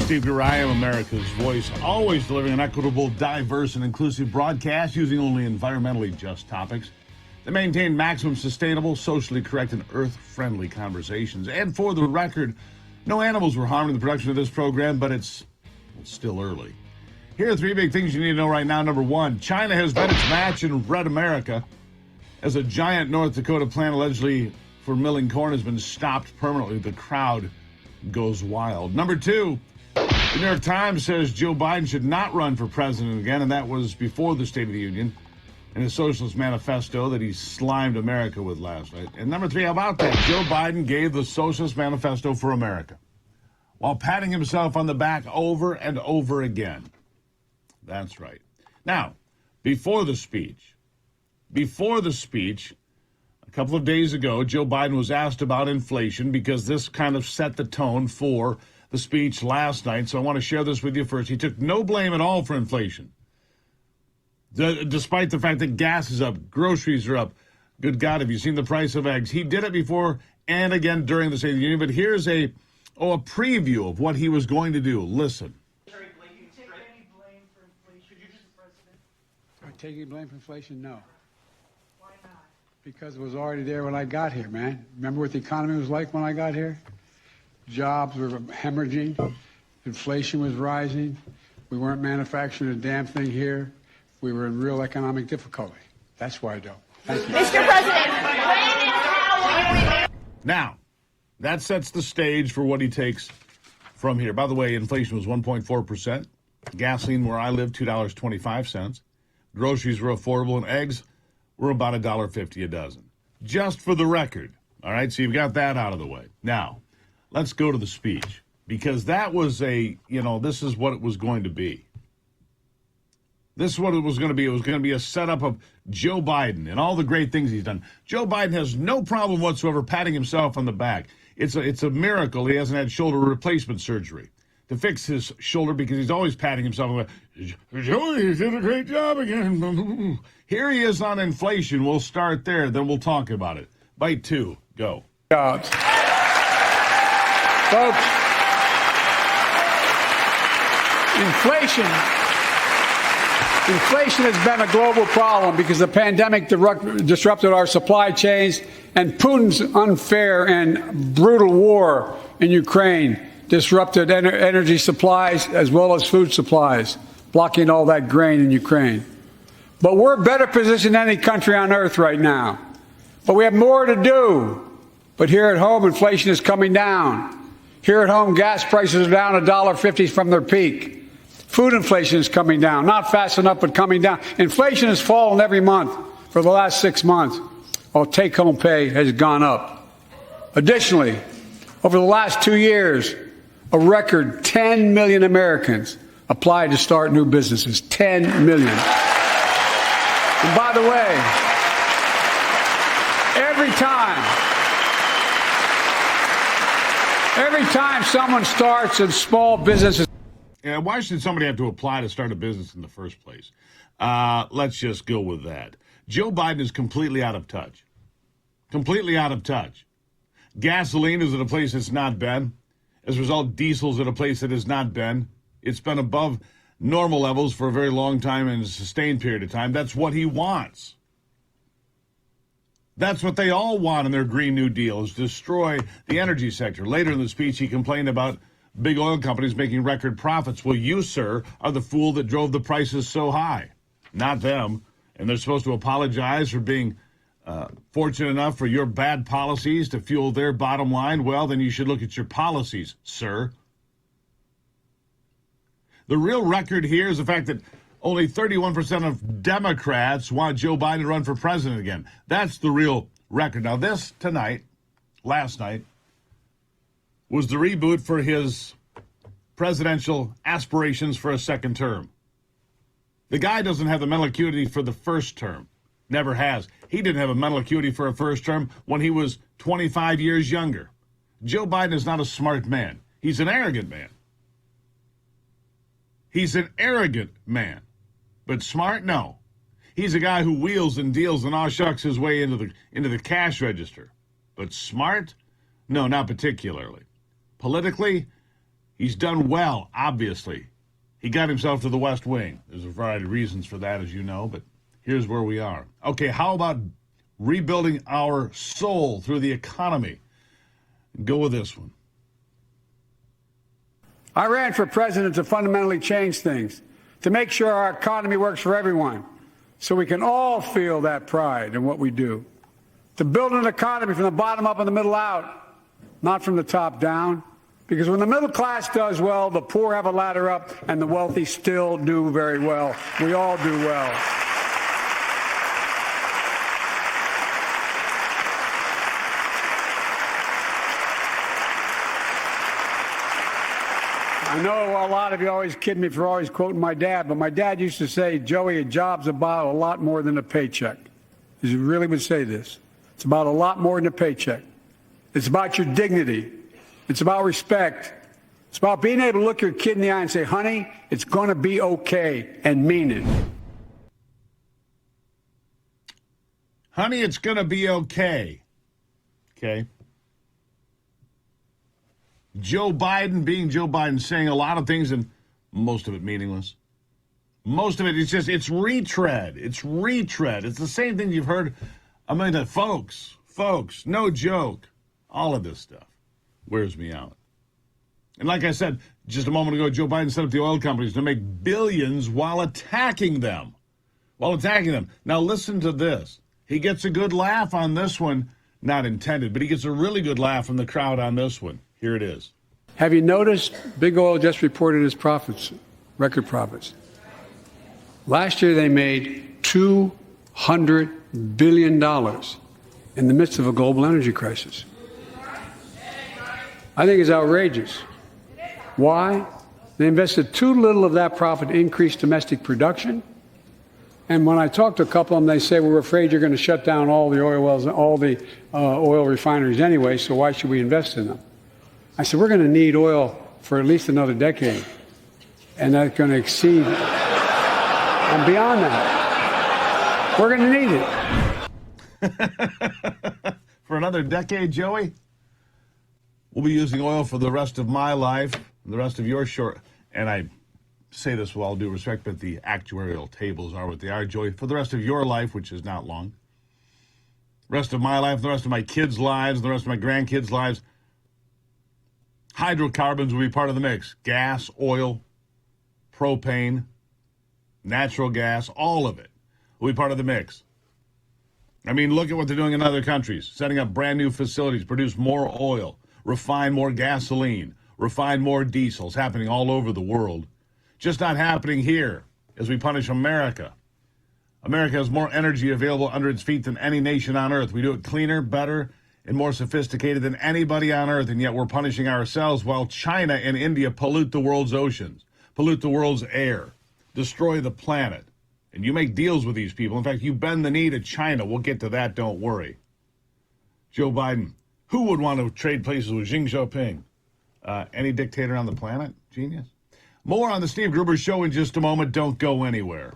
Steve Gruber. I am America's voice, always delivering an equitable, diverse, and inclusive broadcast using only environmentally just topics that maintain maximum sustainable, socially correct, and earth-friendly conversations. And for the record, no animals were harmed in the production of this program, but it's still early. Here are three big things you need to know right now. Number one, China has bet its match in Red America as a giant North Dakota plant allegedly for milling corn has been stopped permanently. The crowd goes wild. Number two, the New York Times says Joe Biden should not run for president again, and that was before the State of the Union and his socialist manifesto that he slimed America with last night. And number three, how about that? Joe Biden gave the socialist manifesto for America while patting himself on the back over and over again. That's right. Now, before the speech, a couple of days ago, Joe Biden was asked about inflation because this kind of set the tone for the speech last night. So I want to share this with you first. He took no blame at all for inflation, despite the fact that gas is up, groceries are up. Good God, have you seen the price of eggs? He did it before and again during the State of the Union. But here's a preview of what he was going to do. Listen. Taking blame for inflation? No. Why not? Because it was already there when I got here, man. Remember what the economy was like when I got here? Jobs were hemorrhaging. Inflation was rising. We weren't manufacturing a damn thing here. We were in real economic difficulty. That's why I don't. Thank you. Mr. President. Now, that sets the stage for what he takes from here. By the way, inflation was 1.4%. Gasoline where I live, $2.25. Groceries were affordable, and eggs were about $1.50 a dozen. Just for the record. All right, so you've got that out of the way. Now, let's go to the speech, because that was this is what it was going to be. This is what it was going to be. It was going to be a setup of Joe Biden and all the great things he's done. Joe Biden has no problem whatsoever patting himself on the back. It's a miracle he hasn't had shoulder replacement surgery to fix his shoulder, because he's always patting himself on the back. Joe, you did a great job again. Here he is on inflation. We'll start there, then we'll talk about it. Bite two, go. Jobs. Folks, inflation has been a global problem because the pandemic disrupted our supply chains, and Putin's unfair and brutal war in Ukraine disrupted energy supplies as well as food supplies, blocking all that grain in Ukraine. But we're better positioned than any country on earth right now. But we have more to do. But here at home, inflation is coming down. Here at home, gas prices are down $1.50 from their peak. Food inflation is coming down, not fast enough, but coming down. Inflation has fallen every month for the last 6 months, while take-home pay has gone up. Additionally, over the last 2 years, a record 10 million Americans applied to start new businesses. 10 million. And by the way, every time someone starts a small business. Yeah, why should somebody have to apply to start a business in the first place? Let's just go with that. Joe Biden is completely out of touch. Completely out of touch. Gasoline is at a place it's not been. As a result, diesel's at a place that has not been. It's been above normal levels for a very long time and a sustained period of time. That's what he wants. That's what they all want in their Green New Deal, is destroy the energy sector. Later in the speech, he complained about big oil companies making record profits. Well, you, sir, are the fool that drove the prices so high, not them. And they're supposed to apologize for being fortunate enough for your bad policies to fuel their bottom line. Well, then you should look at your policies, sir. The real record here is the fact that only 31% of Democrats want Joe Biden to run for president again. That's the real record. Now, this last night, was the reboot for his presidential aspirations for a second term. The guy doesn't have the mental acuity for the first term. Never has. He didn't have a mental acuity for a first term when he was 25 years younger. Joe Biden is not a smart man. He's an arrogant man. He's an arrogant man. But smart? No. He's a guy who wheels and deals and aw shucks his way into the cash register. But smart? No, not particularly. Politically, He's done well, obviously. He got himself to the West Wing. There's a variety of reasons for that, as you know, but here's where we are. Okay, how about rebuilding our soul through the economy? Go with this one. I ran for president to fundamentally change things, to make sure our economy works for everyone, so we can all feel that pride in what we do. To build an economy from the bottom up and the middle out, not from the top down. Because when the middle class does well, the poor have a ladder up, and the wealthy still do very well. We all do well. I know a lot of you always kid me for always quoting my dad, but my dad used to say, Joey, a job's about a lot more than a paycheck. He really would say this. It's about a lot more than a paycheck. It's about your dignity. It's about respect. It's about being able to look your kid in the eye and say, honey, it's going to be okay, and mean it. Honey, it's going to be okay. Okay. Joe Biden, being Joe Biden, saying a lot of things, and most of it meaningless. Most of it is just, it's retread. It's retread. It's the same thing you've heard a million times. Folks, no joke. All of this stuff wears me out. And like I said just a moment ago, Joe Biden set up the oil companies to make billions while attacking them. Now listen to this. He gets a good laugh on this one, not intended, but he gets a really good laugh from the crowd on this one. Here it is. Have you noticed Big Oil just reported its profits, record profits? Last year they made $200 billion in the midst of a global energy crisis. I think it's outrageous. Why? They invested too little of that profit to increase domestic production. And when I talk to a couple of them, they say, we're afraid you're going to shut down all the oil wells and all the oil refineries anyway, so why should we invest in them? I said, we're going to need oil for at least another decade. And that's going to exceed and beyond that. We're going to need it. For another decade, Joey? We'll be using oil for the rest of my life, and the rest of your short. And I say this with all due respect, but the actuarial tables are what they are, Joey. For the rest of your life, which is not long, the rest of my life, the rest of my kids' lives, the rest of my grandkids' lives, hydrocarbons will be part of the mix. Gas, oil, propane, natural gas, all of it will be part of the mix. I mean, look at what they're doing in other countries, setting up brand new facilities, produce more oil, refine more gasoline, refine more diesels, happening all over the world. Just not happening here as we punish America. America has more energy available under its feet than any nation on earth. We do it cleaner, better, and more sophisticated than anybody on earth, and yet we're punishing ourselves while China and India pollute the world's oceans, pollute the world's air, destroy the planet. And you make deals with these people. In fact, you bend the knee to China. We'll get to that, don't worry. Joe Biden, who would want to trade places with Xi Jinping? Any dictator on the planet? Genius. More on the Steve Gruber Show in just a moment. Don't go anywhere.